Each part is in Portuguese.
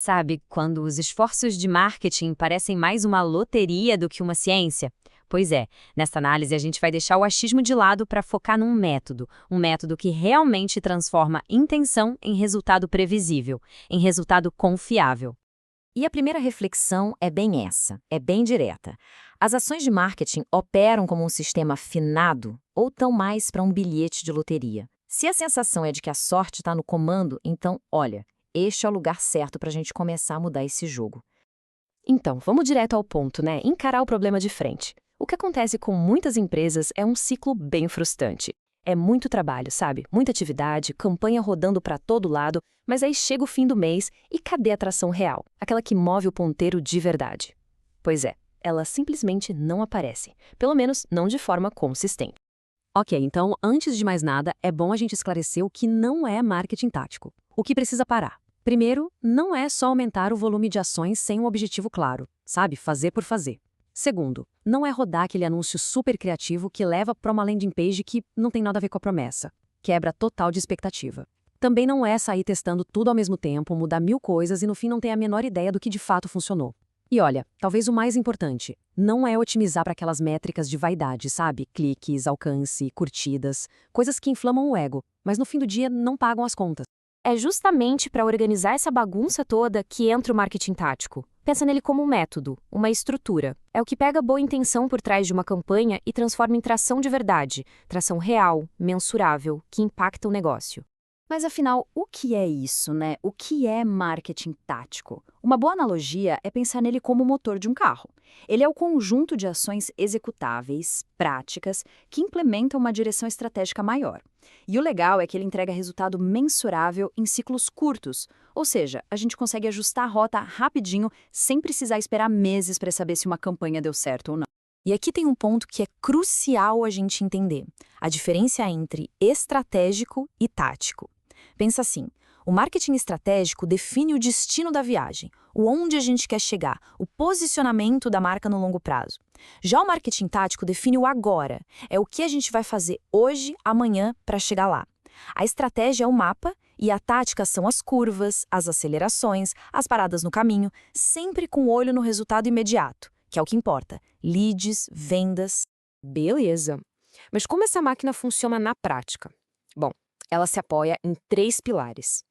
Sabe, quando os esforços de marketing parecem mais uma loteria do que uma ciência? Pois é, nesta análise a gente vai deixar o achismo de lado para focar num método, um método que realmente transforma intenção em resultado previsível, em resultado confiável. E a primeira reflexão é bem essa, é bem direta. As ações de marketing operam como um sistema afinado ou tão mais para um bilhete de loteria? Se a sensação é de que a sorte está no comando, então, olha, este é o lugar certo para a gente começar a mudar esse jogo. Então, vamos direto ao ponto, né? Encarar o problema de frente. O que acontece com muitas empresas é um ciclo bem frustrante. É muito trabalho, sabe? Muita atividade, campanha rodando para todo lado, mas aí chega o fim do mês e cadê a atração real? Aquela que move o ponteiro de verdade. Pois é, ela simplesmente não aparece. Pelo menos não de forma consistente. Ok, então, antes de mais nada, é bom a gente esclarecer o que não é marketing tático. O que precisa parar? Primeiro, não é só aumentar o volume de ações sem um objetivo claro, sabe? Fazer por fazer. Segundo, não é rodar aquele anúncio super criativo que leva para uma landing page que não tem nada a ver com a promessa. Quebra total de expectativa. Também não é sair testando tudo ao mesmo tempo, mudar 1000 coisas e no fim não ter a menor ideia do que de fato funcionou. E olha, talvez o mais importante, não é otimizar para aquelas métricas de vaidade, sabe? Cliques, alcance, curtidas, coisas que inflamam o ego, mas no fim do dia não pagam as contas. É justamente para organizar essa bagunça toda que entra o marketing tático. Pensa nele como um método, uma estrutura. É o que pega a boa intenção por trás de uma campanha e transforma em tração de verdade, tração real, mensurável, que impacta o negócio. Mas afinal, o que é isso, né? O que é marketing tático? Uma boa analogia é pensar nele como o motor de um carro. Ele é o conjunto de ações executáveis, práticas, que implementam uma direção estratégica maior. E o legal é que ele entrega resultado mensurável em ciclos curtos, ou seja, a gente consegue ajustar a rota rapidinho sem precisar esperar meses para saber se uma campanha deu certo ou não. E aqui tem um ponto que é crucial a gente entender: a diferença entre estratégico e tático. Pensa assim, o marketing estratégico define o destino da viagem, o onde a gente quer chegar, o posicionamento da marca no longo prazo. Já o marketing tático define o agora, é o que a gente vai fazer hoje, amanhã, para chegar lá. A estratégia é o mapa e a tática são as curvas, as acelerações, as paradas no caminho, sempre com o olho no resultado imediato, que é o que importa: leads, vendas. Beleza. Mas como essa máquina funciona na prática? Bom, ela se apoia em 3 pilares.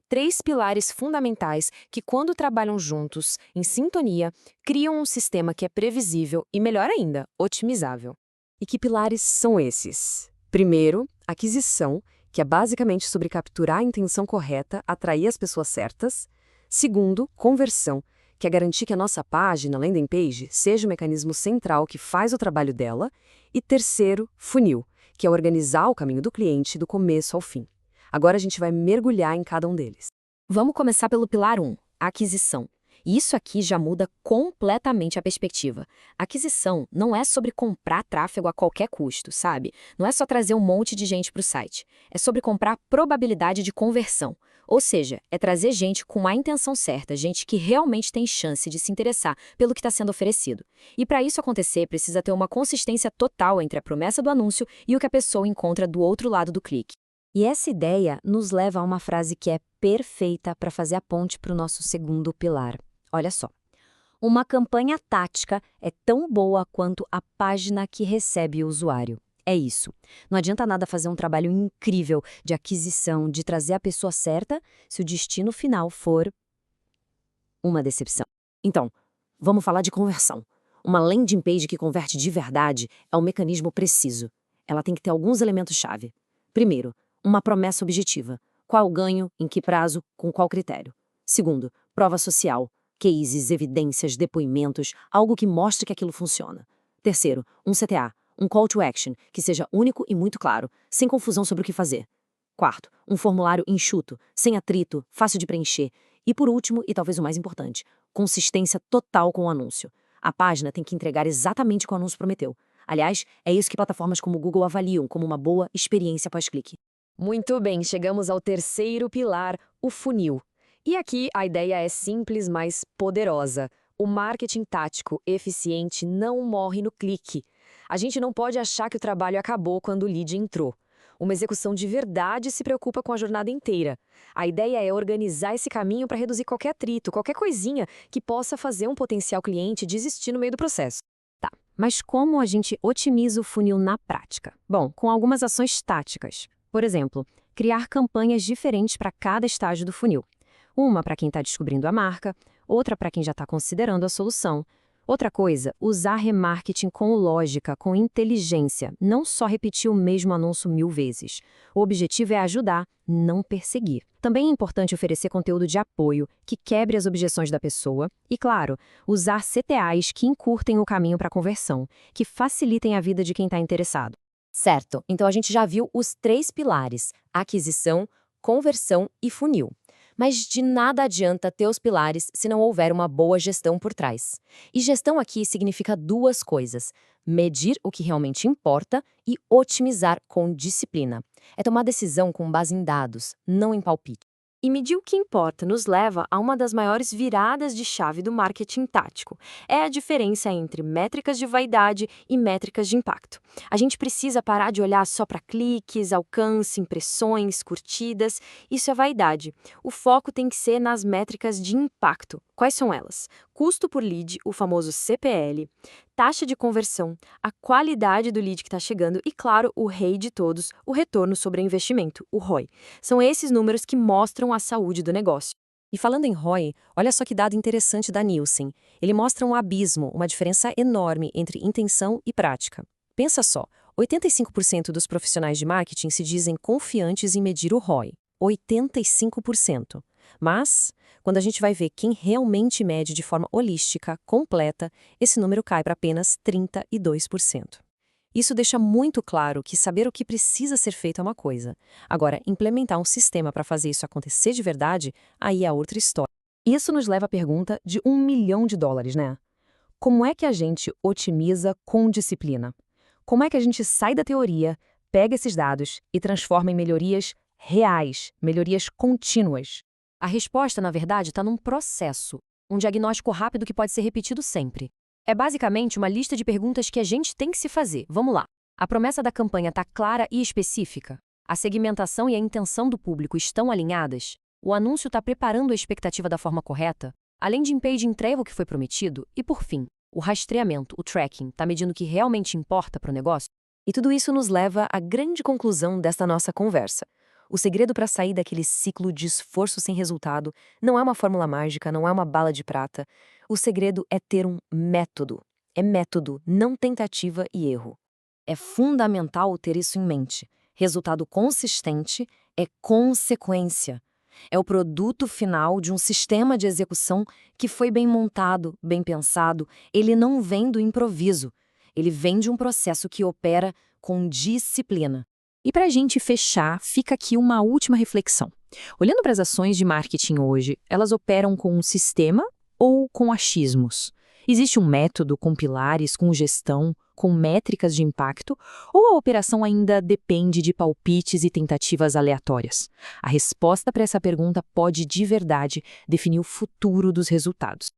3 pilares fundamentais que, quando trabalham juntos, em sintonia, criam um sistema que é previsível e, melhor ainda, otimizável. E que pilares são esses? Primeiro, aquisição, que é basicamente sobre capturar a intenção correta, atrair as pessoas certas. Segundo, conversão, que é garantir que a nossa página, landing page, seja o mecanismo central que faz o trabalho dela. E terceiro, funil, que é organizar o caminho do cliente do começo ao fim. Agora a gente vai mergulhar em cada um deles. Vamos começar pelo pilar 1, aquisição. E isso aqui já muda completamente a perspectiva. Aquisição não é sobre comprar tráfego a qualquer custo, sabe? Não é só trazer um monte de gente para o site. É sobre comprar probabilidade de conversão. Ou seja, é trazer gente com a intenção certa, gente que realmente tem chance de se interessar pelo que está sendo oferecido. E para isso acontecer, precisa ter uma consistência total entre a promessa do anúncio e o que a pessoa encontra do outro lado do clique. E essa ideia nos leva a uma frase que é perfeita para fazer a ponte para o nosso segundo pilar. Olha só. Uma campanha tática é tão boa quanto a página que recebe o usuário. É isso. Não adianta nada fazer um trabalho incrível de aquisição, de trazer a pessoa certa, se o destino final for uma decepção. Então, vamos falar de conversão. Uma landing page que converte de verdade é um mecanismo preciso. Ela tem que ter alguns elementos-chave. Primeiro, uma promessa objetiva. Qual o ganho, em que prazo, com qual critério. Segundo, prova social. Cases, evidências, depoimentos, algo que mostre que aquilo funciona. Terceiro, um CTA. Um call to action, que seja único e muito claro, sem confusão sobre o que fazer. Quarto, um formulário enxuto, sem atrito, fácil de preencher. E por último, e talvez o mais importante, consistência total com o anúncio. A página tem que entregar exatamente o que o anúncio prometeu. Aliás, é isso que plataformas como o Google avaliam como uma boa experiência pós-clique. Muito bem, chegamos ao terceiro pilar, o funil. E aqui a ideia é simples, mas poderosa. O marketing tático eficiente não morre no clique. A gente não pode achar que o trabalho acabou quando o lead entrou. Uma execução de verdade se preocupa com a jornada inteira. A ideia é organizar esse caminho para reduzir qualquer atrito, qualquer coisinha que possa fazer um potencial cliente desistir no meio do processo. Mas como a gente otimiza o funil na prática? Bom, com algumas ações táticas. Por exemplo, criar campanhas diferentes para cada estágio do funil. Uma para quem está descobrindo a marca, outra para quem já está considerando a solução. Outra coisa, usar remarketing com lógica, com inteligência, não só repetir o mesmo anúncio 1000 vezes. O objetivo é ajudar, não perseguir. Também é importante oferecer conteúdo de apoio, que quebre as objeções da pessoa e, claro, usar CTAs que encurtem o caminho para a conversão, que facilitem a vida de quem está interessado. Certo, então a gente já viu os 3 pilares: aquisição, conversão e funil. Mas de nada adianta ter os pilares se não houver uma boa gestão por trás. E gestão aqui significa 2 coisas: medir o que realmente importa e otimizar com disciplina. É tomar decisão com base em dados, não em palpite. E medir o que importa nos leva a uma das maiores viradas de chave do marketing tático. É a diferença entre métricas de vaidade e métricas de impacto. A gente precisa parar de olhar só para cliques, alcance, impressões, curtidas. Isso é vaidade. O foco tem que ser nas métricas de impacto. Quais são elas? Custo por lead, o famoso CPL, taxa de conversão, a qualidade do lead que está chegando e, claro, o rei de todos, o retorno sobre investimento, o ROI. São esses números que mostram a saúde do negócio. E falando em ROI, olha só que dado interessante da Nielsen. Ele mostra um abismo, uma diferença enorme entre intenção e prática. Pensa só, 85% dos profissionais de marketing se dizem confiantes em medir o ROI. 85%. Mas, quando a gente vai ver quem realmente mede de forma holística, completa, esse número cai para apenas 32%. Isso deixa muito claro que saber o que precisa ser feito é uma coisa. Agora, implementar um sistema para fazer isso acontecer de verdade, aí é outra história. Isso nos leva à pergunta de $1 milhão, né? Como é que a gente otimiza com disciplina? Como é que a gente sai da teoria, pega esses dados e transforma em melhorias reais, melhorias contínuas? A resposta, na verdade, está num processo, um diagnóstico rápido que pode ser repetido sempre. É basicamente uma lista de perguntas que a gente tem que se fazer. Vamos lá. A promessa da campanha está clara e específica? A segmentação e a intenção do público estão alinhadas? O anúncio está preparando a expectativa da forma correta? A landing page entrega o que foi prometido? E, por fim, o rastreamento, o tracking, está medindo o que realmente importa para o negócio? E tudo isso nos leva à grande conclusão desta nossa conversa. O segredo para sair daquele ciclo de esforço sem resultado não é uma fórmula mágica, não é uma bala de prata. O segredo é ter um método. É método, não tentativa e erro. É fundamental ter isso em mente. Resultado consistente é consequência. É o produto final de um sistema de execução que foi bem montado, bem pensado. Ele não vem do improviso. Ele vem de um processo que opera com disciplina. E para a gente fechar, fica aqui uma última reflexão. Olhando para as ações de marketing hoje, elas operam com um sistema ou com achismos? Existe um método com pilares, com gestão, com métricas de impacto, ou a operação ainda depende de palpites e tentativas aleatórias? A resposta para essa pergunta pode, de verdade, definir o futuro dos resultados.